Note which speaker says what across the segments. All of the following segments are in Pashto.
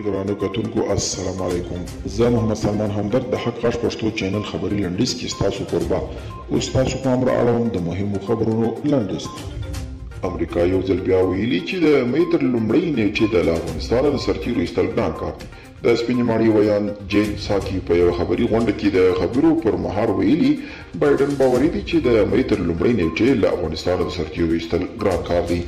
Speaker 1: ګرانو کتونکو السلام علیکم. زه محمد سلمان همدرد د حق غږ پښتو چینل خبري لنډیز کې ستاسو قربا اوس تاسو پام را اړوم د مهمو خبرونو لنډیز. امریکا یو ځل بیا ویلي چې د مې تر لومړۍ نیټې د افغانستان د سرتیرو ایستل ګران کار دی. د سپینې ماڼۍ ویان جین ساکي په یوه خبري غونډه کې د خبرو پر مهال ویلي بایډن باوري دی چې د مې تر لومړۍ نیټې له افغانستان د سرتیرو ایستل ګران کار دی.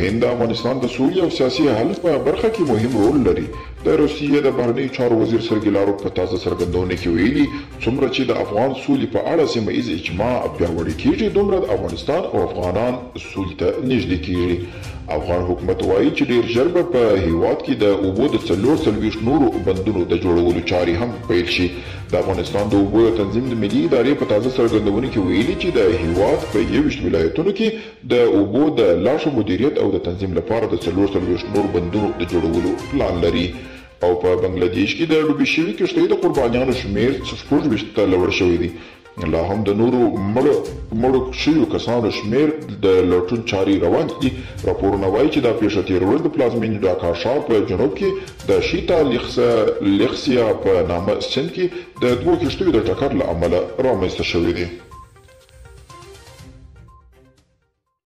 Speaker 1: هند د افغانستان د سولې او سیاسي حل په برخه کې مهم رول لري. د روسیې د بهرنیو چارو وزیر سرګی لاروف په تازه څرګندونه کې ویلي څومره چې د افغان سولې په اړه سیمه ایز اجماع پیاوړې کیږي دومره د افغانستان او افغانان سولې ته نږدې کیږي. افغان حکومت وایي چې ډیر ژر به په هیواد کې د اوبو د 44 نورو بندونو د جوړولو چارې هم پیل شي. د افغانستان د اوبو تنظیم د ملي ادارې په تازه څرګندونه کې ویلي چې د هیواد په 21 ولایتونو کې د اوبو د لاښو مدیریت او د تنظیم لپاره د 44 نورو بندونو د جوړولو پلان لري. او په بنگلاديش کې د ډوبې شوي کښتۍ د قربانیانو شمیر 26 ته لوړ شوی دی. لا هم د نورو مړو شویو کسانو شمیر د لټون چارې روان دي. راپورونه وایي چې دا پیښه تېره ورځ د پلازمینې ډاکا ښار په جنوب کې د شیتا لیکسیا په نامه سیند کې د دوو کښتیو د ټکر له امله رامنځته شوې دي.